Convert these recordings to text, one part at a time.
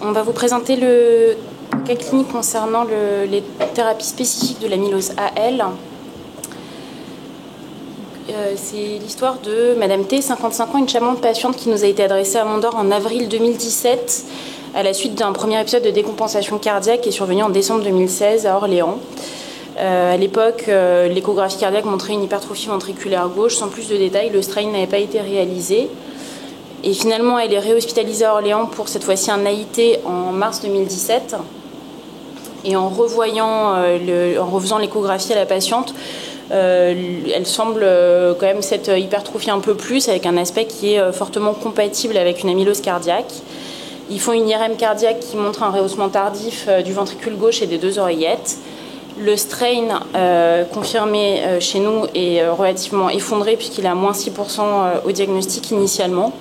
On va vous présenter le cas clinique concernant les thérapies spécifiques de l'amylose AL. C'est l'histoire de Madame T, 55 ans, une charmante patiente qui nous a été adressée à Mondor en avril 2017 à la suite d'un premier épisode de décompensation cardiaque qui est survenu en décembre 2016 à Orléans. À l'époque, l'échographie cardiaque montrait une hypertrophie ventriculaire gauche. Sans plus de détails, le strain n'avait pas été réalisé. Et finalement, elle est réhospitalisée à Orléans pour cette fois-ci un AIT en mars 2017. Et en refaisant l'échographie à la patiente, elle semble quand même cette hypertrophie un peu plus, avec un aspect qui est fortement compatible avec une amylose cardiaque. Ils font une IRM cardiaque qui montre un rehaussement tardif du ventricule gauche et des deux oreillettes. Le strain confirmé chez nous est relativement effondré puisqu'il est à moins 6% au diagnostic initialement.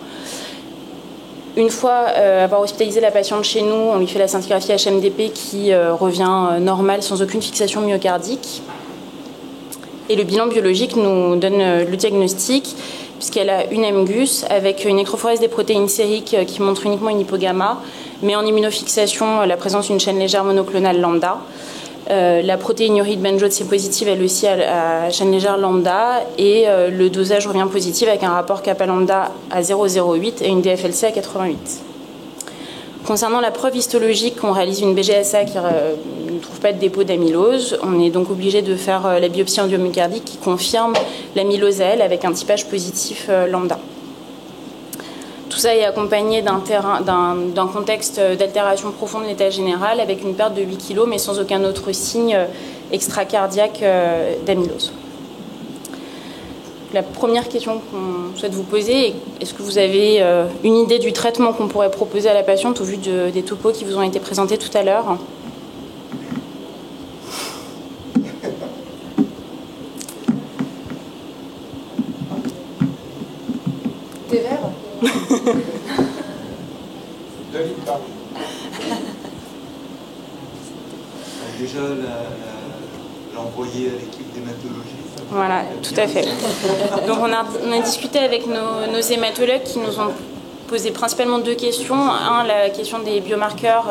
Une fois avoir hospitalisé la patiente chez nous, on lui fait la scintigraphie HMDP qui revient normale sans aucune fixation myocardique. Et le bilan biologique nous donne le diagnostic puisqu'elle a une MGUS avec une nécrophorèse des protéines sériques qui montre uniquement une hypogamma, mais en immunofixation la présence d'une chaîne légère monoclonale lambda. La protéinurie de Benjot c'est positive elle aussi à chaîne légère lambda et le dosage revient positif avec un rapport kappa lambda à 0,08 et une DFLC à 88. Concernant la preuve histologique, on réalise une BGSA qui ne trouve pas de dépôt d'amylose. On est donc obligé de faire la biopsie endomyocardique qui confirme l'amylose à elle avec un typage positif lambda. Tout ça est accompagné d'un contexte d'altération profonde de l'état général avec une perte de 8 kg mais sans aucun autre signe extracardiaque d'amylose. La première question qu'on souhaite vous poser est est-ce que vous avez une idée du traitement qu'on pourrait proposer à la patiente au vu des topos qui vous ont été présentés tout à l'heure ? Thé vert ? Déjà l'envoyer à l'équipe d'hématologie. Voilà, tout à fait. Donc on a discuté avec nos hématologues qui nous ont posé principalement deux questions. Un, la question des biomarqueurs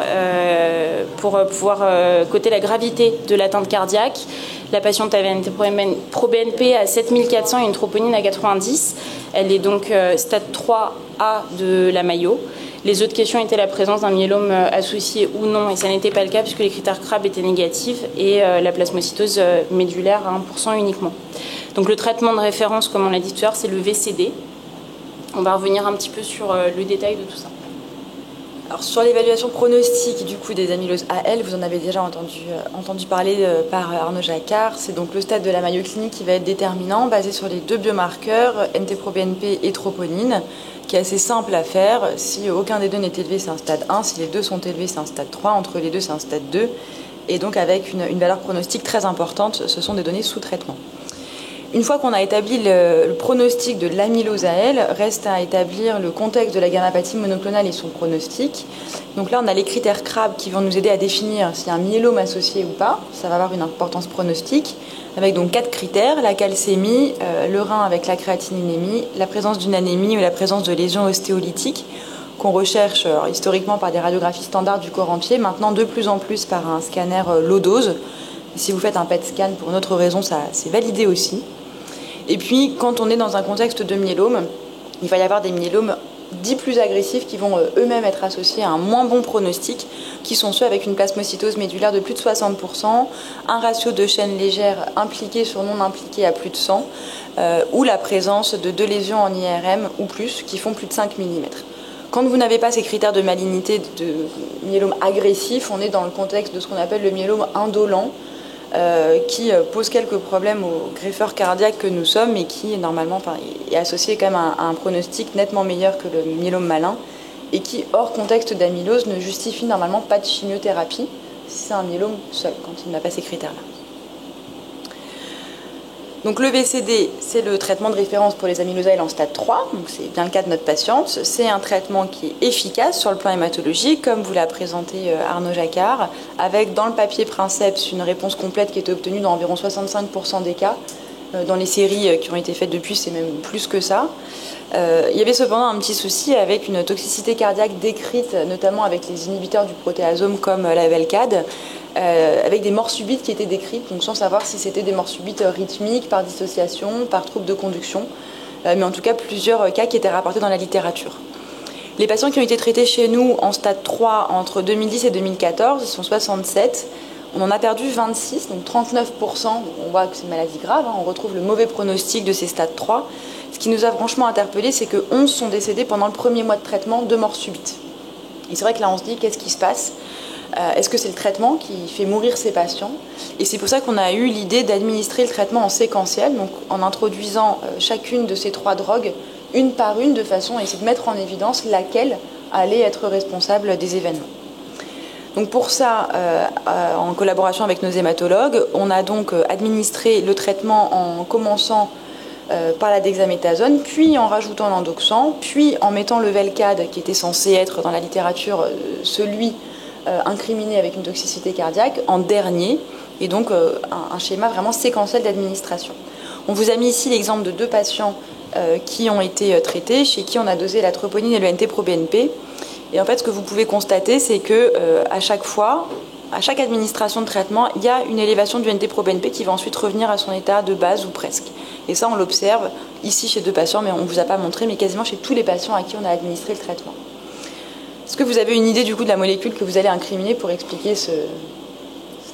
pour pouvoir coter la gravité de l'atteinte cardiaque. La patiente avait une pro-BNP à 7400 et une troponine à 90. Elle est donc stade 3A de la Mayo. Les autres questions étaient la présence d'un myélome associé ou non, et ça n'était pas le cas puisque les critères CRAB étaient négatifs et la plasmocytose médulaire à 1% uniquement. Donc le traitement de référence, comme on l'a dit tout à l'heure, c'est le VCD. On va revenir un petit peu sur le détail de tout ça. Alors sur l'évaluation pronostique du coup des amyloses AL, vous en avez déjà entendu parler par Arnaud Jacquard. C'est donc le stade de la Mayo clinique qui va être déterminant, basé sur les deux biomarqueurs, NT-proBNP et troponine, qui est assez simple à faire. Si aucun des deux n'est élevé, c'est un stade 1. Si les deux sont élevés, c'est un stade 3. Entre les deux, c'est un stade 2. Et donc avec une valeur pronostique très importante, ce sont des données sous traitement. Une fois qu'on a établi le pronostic de l'amylose AL, reste à établir le contexte de la gammapathie monoclonale et son pronostic. Donc là, on a les critères CRAB qui vont nous aider à définir s'il y a un myélome associé ou pas. Ça va avoir une importance pronostique, avec donc 4 critères, la calcémie, le rein avec la créatininémie, la présence d'une anémie ou la présence de lésions ostéolytiques, qu'on recherche historiquement par des radiographies standards du corps entier, maintenant de plus en plus par un scanner low dose. Si vous faites un PET scan pour une autre raison, ça c'est validé aussi. Et puis, quand on est dans un contexte de myélome, il va y avoir des myélomes dits plus agressifs qui vont eux-mêmes être associés à un moins bon pronostic, qui sont ceux avec une plasmocytose médulaire de plus de 60%, un ratio de chaînes légères impliquées sur non impliquées à plus de 100, ou la présence de 2 lésions en IRM ou plus qui font plus de 5 mm. Quand vous n'avez pas ces critères de malignité de myélome agressif, on est dans le contexte de ce qu'on appelle le myélome indolent, qui pose quelques problèmes aux greffeurs cardiaques que nous sommes et qui normalement est associé quand même à un pronostic nettement meilleur que le myélome malin et qui, hors contexte d'amylose, ne justifie normalement pas de chimiothérapie si c'est un myélome seul, quand il n'a pas ces critères-là. Donc le VCD, c'est le traitement de référence pour les amyloses AL en stade 3, donc c'est bien le cas de notre patiente. C'est un traitement qui est efficace sur le plan hématologique, comme vous l'a présenté Arnaud Jacquard, avec dans le papier Princeps une réponse complète qui était obtenue dans environ 65% des cas, Dans les séries qui ont été faites depuis, c'est même plus que ça. Il y avait cependant un petit souci avec une toxicité cardiaque décrite, notamment avec les inhibiteurs du protéasome comme la Velcade, avec des morts subites qui étaient décrites, donc sans savoir si c'était des morts subites rythmiques, par dissociation, par trouble de conduction, mais en tout cas plusieurs cas qui étaient rapportés dans la littérature. Les patients qui ont été traités chez nous en stade 3 entre 2010 et 2014, ils sont 67. On en a perdu 26, donc 39%. On voit que c'est une maladie grave, hein. On retrouve le mauvais pronostic de ces stades 3. Ce qui nous a franchement interpellés, c'est que 11 sont décédés pendant le premier mois de traitement de mort subite. Et c'est vrai que là, on se dit, qu'est-ce qui se passe ? Est-ce que c'est le traitement qui fait mourir ces patients ? Et c'est pour ça qu'on a eu l'idée d'administrer le traitement en séquentiel, donc en introduisant chacune de ces 3 drogues, une par une, de façon à essayer de mettre en évidence laquelle allait être responsable des événements. Donc pour ça, en collaboration avec nos hématologues, on a donc administré le traitement en commençant par la dexaméthasone, puis en rajoutant l'endoxan, puis en mettant le Velcade, qui était censé être dans la littérature celui incriminé avec une toxicité cardiaque, en dernier, et donc un schéma vraiment séquentiel d'administration. On vous a mis ici l'exemple de 2 patients qui ont été traités, chez qui on a dosé la troponine et le NT-proBNP. Et en fait, ce que vous pouvez constater, c'est que à chaque fois, à chaque administration de traitement, il y a une élévation du NT-proBNP qui va ensuite revenir à son état de base ou presque. Et ça, on l'observe ici chez 2 patients, mais on ne vous a pas montré, mais quasiment chez tous les patients à qui on a administré le traitement. Est-ce que vous avez une idée du coup de la molécule que vous allez incriminer pour expliquer cette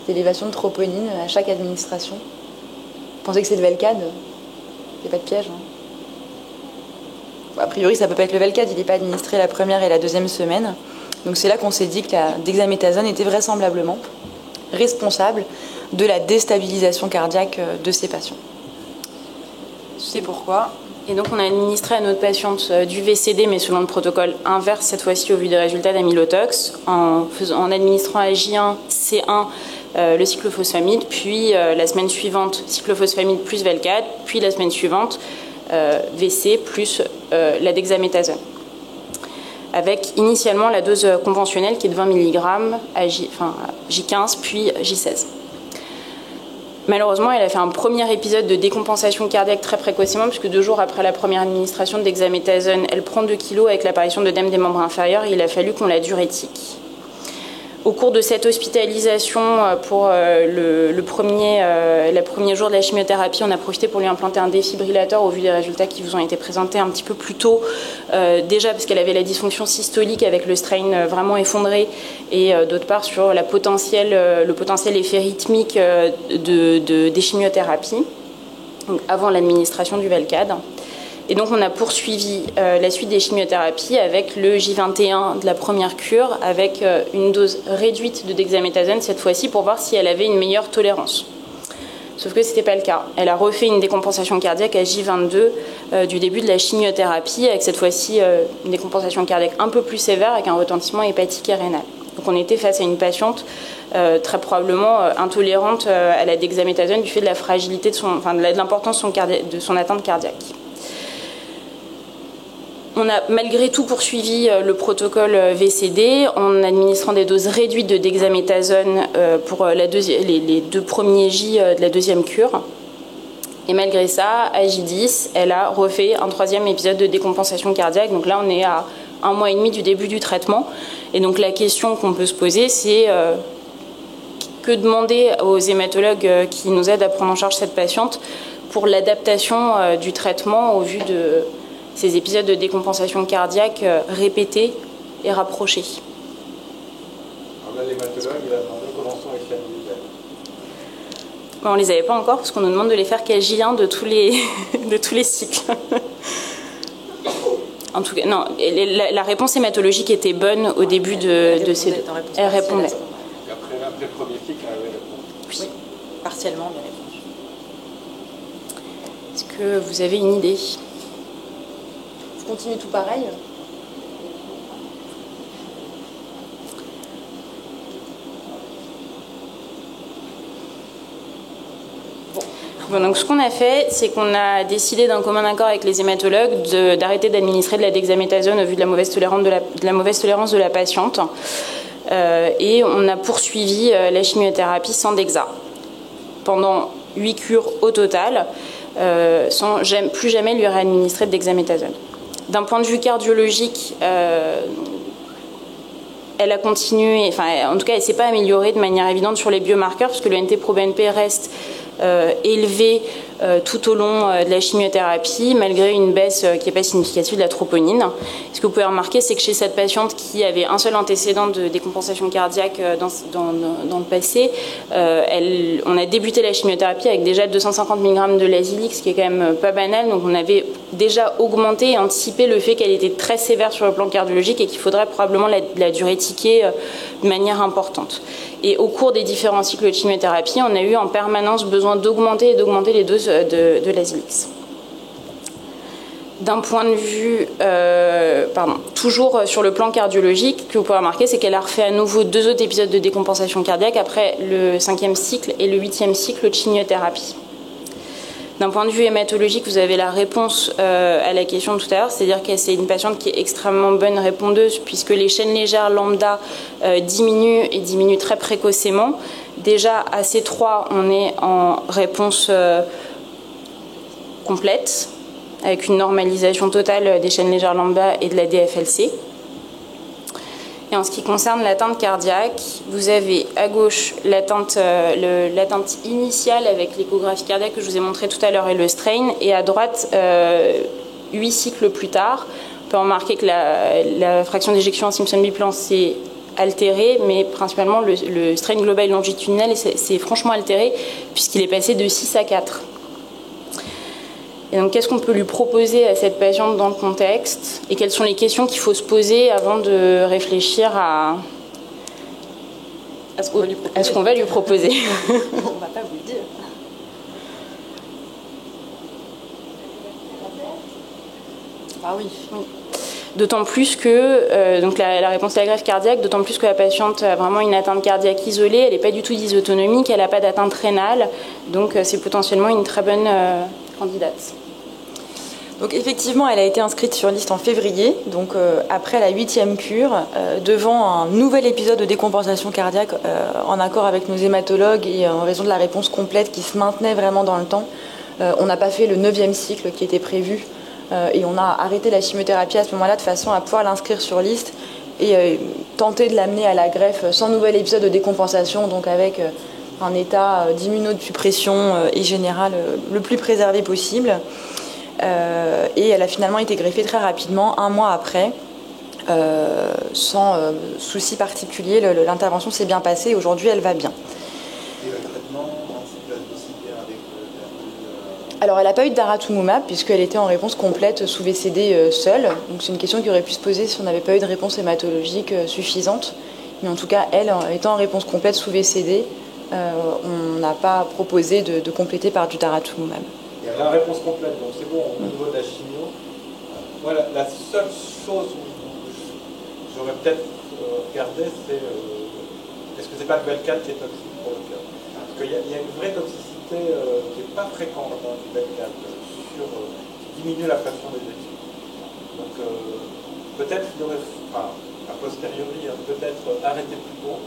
élévation de troponine à chaque administration ? Vous pensez que c'est le Velcade ? Il n'y a pas de piège, hein ? A priori, ça ne peut pas être le Velcade, il n'est pas administré la première et la deuxième semaine. Donc c'est là qu'on s'est dit que la dexaméthasone était vraisemblablement responsable de la déstabilisation cardiaque de ces patients. C'est pourquoi. Et donc on a administré à notre patiente du VCD, mais selon le protocole inverse, cette fois-ci au vu des résultats d'amylotox, en administrant à J1, C1, le cyclophosphamide, puis la semaine suivante, cyclophosphamide plus Velcade, puis la semaine suivante, VC plus la dexaméthasone. Avec initialement la dose conventionnelle qui est de 20 mg à J15 puis J16. Malheureusement, elle a fait un premier épisode de décompensation cardiaque très précocement, puisque 2 jours après la première administration de dexaméthasone, elle prend 2 kg avec l'apparition d'œdème des membres inférieurs et il a fallu qu'on la diurétique. Au cours de cette hospitalisation, pour le premier jour de la chimiothérapie, on a profité pour lui implanter un défibrillateur au vu des résultats qui vous ont été présentés un petit peu plus tôt. Déjà parce qu'elle avait la dysfonction systolique avec le strain vraiment effondré et d'autre part sur le potentiel effet rythmique des chimiothérapies, donc avant l'administration du Velcade. Et donc on a poursuivi la suite des chimiothérapies avec le J21 de la première cure, avec une dose réduite de dexaméthasone cette fois-ci pour voir si elle avait une meilleure tolérance. Sauf que ce n'était pas le cas. Elle a refait une décompensation cardiaque à J22 du début de la chimiothérapie, avec cette fois-ci une décompensation cardiaque un peu plus sévère avec un retentissement hépatique et rénal. Donc on était face à une patiente très probablement intolérante à la dexaméthasone du fait de la fragilité, de l'importance de son atteinte cardiaque. On a malgré tout poursuivi le protocole VCD en administrant des doses réduites de dexaméthasone pour les 2 premiers J de la deuxième cure. Et malgré ça, à J10, elle a refait un 3e épisode de décompensation cardiaque. Donc là, on est à 1 mois et demi du début du traitement. Et donc la question qu'on peut se poser, c'est que demander aux hématologues qui nous aident à prendre en charge cette patiente pour l'adaptation du traitement au vu de ces épisodes de décompensation cardiaque répétés et rapprochés. Alors là, l'hématologue, il a demandé comment sont les familles. On ne les avait pas encore parce qu'on nous demande de les faire qu'à J1 de tous les cycles. En tout cas, non, la réponse hématologique était bonne au début de ces deux. Elle répondait. Et après le premier cycle, elle avait répondu. Oui, partiellement, elle a répondu. Est-ce que vous avez une idée ? Je continue tout pareil. Bon, donc ce qu'on a fait, c'est qu'on a décidé d'un commun accord avec les hématologues d'arrêter d'administrer de la dexaméthasone au vu de la mauvaise tolérance de la patiente. Et on a poursuivi la chimiothérapie sans dexa pendant 8 cures au total. sans plus jamais lui réadministrer de dexaméthasone. D'un point de vue cardiologique, elle a continué, enfin en tout cas elle ne s'est pas améliorée de manière évidente sur les biomarqueurs parce que le NT-proBNP reste élevé tout au long de la chimiothérapie malgré une baisse qui n'est pas significative de la troponine. Ce que vous pouvez remarquer, c'est que chez cette patiente qui avait un seul antécédent de décompensation cardiaque dans le passé, on a débuté la chimiothérapie avec déjà 250 mg de Lasix, ce qui est quand même pas banal, donc on avait déjà augmenté et anticipé le fait qu'elle était très sévère sur le plan cardiologique et qu'il faudrait probablement la diurétiquer de manière importante. Et au cours des différents cycles de chimiothérapie, on a eu en permanence besoin d'augmenter les doses de Lasix. D'un point de vue, toujours sur le plan cardiologique, ce que vous pouvez remarquer, c'est qu'elle a refait à nouveau 2 autres épisodes de décompensation cardiaque après le 5e cycle et le 8e cycle de chimiothérapie. D'un point de vue hématologique, vous avez la réponse à la question de tout à l'heure, c'est-à-dire que c'est une patiente qui est extrêmement bonne répondeuse puisque les chaînes légères lambda diminuent et diminuent très précocement. Déjà à C3, on est en réponse complète avec une normalisation totale des chaînes légères lambda et de la DFLC. Et en ce qui concerne l'atteinte cardiaque, vous avez à gauche l'atteinte initiale avec l'échographie cardiaque que je vous ai montré tout à l'heure et le strain, et à droite, 8 cycles plus tard, on peut remarquer que la fraction d'éjection en Simpson-Biplan s'est altérée, mais principalement le strain global longitudinal s'est franchement altéré puisqu'il est passé de 6 à 4. Et donc, qu'est-ce qu'on peut lui proposer à cette patiente dans le contexte? Et quelles sont les questions qu'il faut se poser avant de réfléchir à ce qu'on va lui proposer? On ne va pas vous le dire. Ah oui. D'autant plus que, donc la réponse à la greffe cardiaque, d'autant plus que la patiente a vraiment une atteinte cardiaque isolée, elle n'est pas du tout dysautonomique, elle n'a pas d'atteinte rénale, donc c'est potentiellement une très bonne candidate. Donc effectivement, elle a été inscrite sur liste en février, donc après la 8e cure, devant un nouvel épisode de décompensation cardiaque en accord avec nos hématologues et en raison de la réponse complète qui se maintenait vraiment dans le temps. On n'a pas fait le 9e cycle qui était prévu et on a arrêté la chimiothérapie à ce moment-là de façon à pouvoir l'inscrire sur liste et tenter de l'amener à la greffe sans nouvel épisode de décompensation, donc avec un état d'immunosuppression et général le plus préservé possible. Et elle a finalement été greffée très rapidement, 1 mois après, sans souci particulier. L'intervention s'est bien passée, aujourd'hui elle va bien. Et le traitement Alors elle n'a pas eu de daratumumab puisqu'elle était en réponse complète sous VCD seule, donc c'est une question qui aurait pu se poser si on n'avait pas eu de réponse hématologique suffisante. Mais en tout cas, elle, étant en réponse complète sous VCD, on n'a pas proposé de compléter par du daratumumab. Il y a la réponse complète, donc c'est bon au niveau de la chimio. Voilà, la seule chose où j'aurais peut-être regardé, c'est est-ce que c'est pas le BEL4 qui est toxique pour le cœur? Parce qu'il y a une vraie toxicité qui n'est pas fréquente dans le BEL4 qui diminue la pression d'éjection. Donc peut-être qu'il y aurait, enfin, a posteriori, peut-être arrêter plus tôt.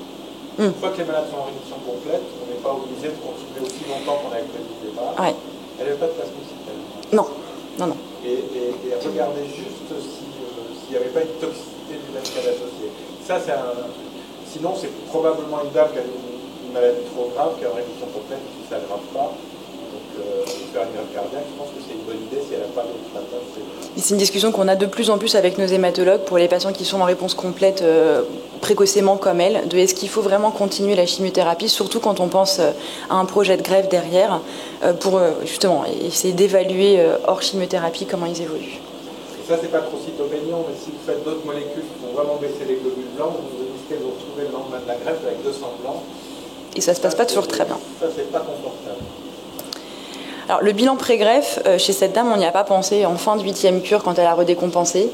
Une fois que les malades sont en rémission complète, on n'est pas obligé de continuer aussi longtemps qu'on avait prévu au départ. Ouais. Elle n'avait pas de plasmocitelle. Non. Et regardez juste s'il n'y avait pas une toxicité du médicament associé. Ça, sinon, c'est probablement une dame qui a une maladie trop grave, qui est en rémission complète, qui ne s'aggrave pas. Donc, faire une greffe cardiaque, je pense que c'est une bonne idée si elle n'a pas d'autres atteintes. C'est une discussion qu'on a de plus en plus avec nos hématologues pour les patients qui sont en réponse complète précocement comme elle, de est-ce qu'il faut vraiment continuer la chimiothérapie, surtout quand on pense à un projet de greffe derrière, pour justement essayer d'évaluer hors chimiothérapie comment ils évoluent. Et ça, c'est pas trop cytopénion, mais si vous faites d'autres molécules qui vont vraiment baisser les globules blancs, vous risquez de vous retrouver le lendemain de la greffe avec 200 blancs. Et ça se passe pas toujours très bien. Ça, c'est pas confortable. Alors, le bilan pré-greffe, chez cette dame, on n'y a pas pensé en fin de 8e cure quand elle a redécompensé.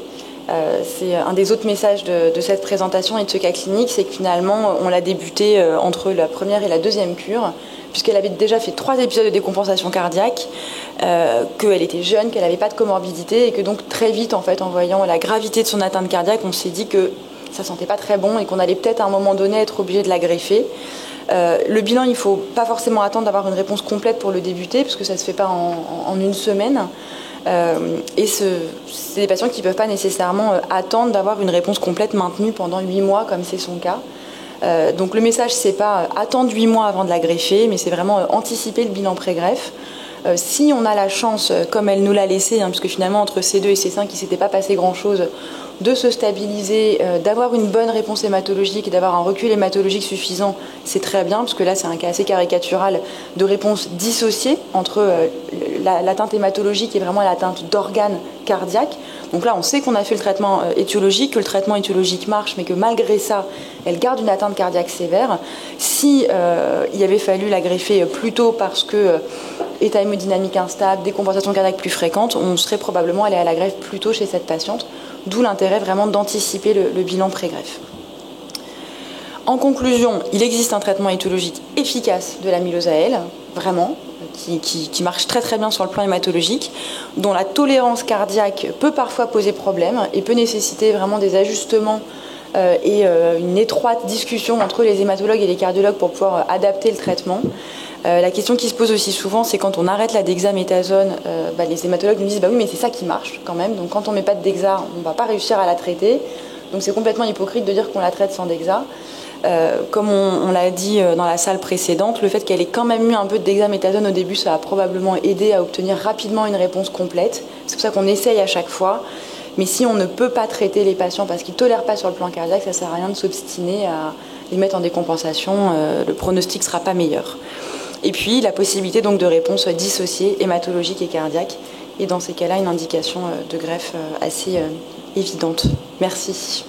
C'est un des autres messages de cette présentation et de ce cas clinique, c'est que finalement, on l'a débuté entre la première et la 2e cure, puisqu'elle avait déjà fait 3 épisodes de décompensation cardiaque, qu'elle était jeune, qu'elle n'avait pas de comorbidité, et que donc très vite, en fait, en voyant la gravité de son atteinte cardiaque, on s'est dit que ça sentait pas très bon et qu'on allait peut-être à un moment donné être obligé de la greffer. Le bilan, il ne faut pas forcément attendre d'avoir une réponse complète pour le débuter, parce que ça ne se fait pas en une semaine. Et c'est des patients qui ne peuvent pas nécessairement attendre d'avoir une réponse complète maintenue pendant 8 mois, comme c'est son cas. Donc le message, c'est pas attendre 8 mois avant de la greffer, mais c'est vraiment anticiper le bilan pré-greffe. Si on a la chance, comme elle nous l'a laissé, parce que finalement entre C2 et C5, il ne s'était pas passé grand-chose, de se stabiliser, d'avoir une bonne réponse hématologique et d'avoir un recul hématologique suffisant, c'est très bien, parce que là c'est un cas assez caricatural de réponse dissociée entre l'atteinte hématologique et vraiment l'atteinte d'organes cardiaques. Donc là on sait qu'on a fait le traitement étiologique, que le traitement étiologique marche, mais que malgré ça, elle garde une atteinte cardiaque sévère. Si il avait fallu la greffer plus tôt parce que état hémodynamique instable, décompensation cardiaque plus fréquente, on serait probablement allé à la greffe plus tôt chez cette patiente, d'où l'intérêt vraiment d'anticiper le bilan pré-greffe. En conclusion, il existe un traitement étiologique efficace de l'amylose AL, vraiment, qui marche très très bien sur le plan hématologique, dont la tolérance cardiaque peut parfois poser problème et peut nécessiter vraiment des ajustements et une étroite discussion entre les hématologues et les cardiologues pour pouvoir adapter le traitement. La question qui se pose aussi souvent, c'est quand on arrête la dexaméthasone, les hématologues nous disent oui, mais c'est ça qui marche quand même. Donc quand on ne met pas de dexa, on ne va pas réussir à la traiter. Donc c'est complètement hypocrite de dire qu'on la traite sans dexa. Comme on l'a dit dans la salle précédente, le fait qu'elle ait quand même eu un peu de dexaméthasone au début, ça a probablement aidé à obtenir rapidement une réponse complète. C'est pour ça qu'on essaye à chaque fois. Mais si on ne peut pas traiter les patients parce qu'ils ne tolèrent pas sur le plan cardiaque, ça ne sert à rien de s'obstiner à les mettre en décompensation. Le pronostic ne sera pas meilleur. Et puis la possibilité donc de réponse dissociée, hématologique et cardiaque. Et dans ces cas-là, une indication de greffe assez évidente. Merci.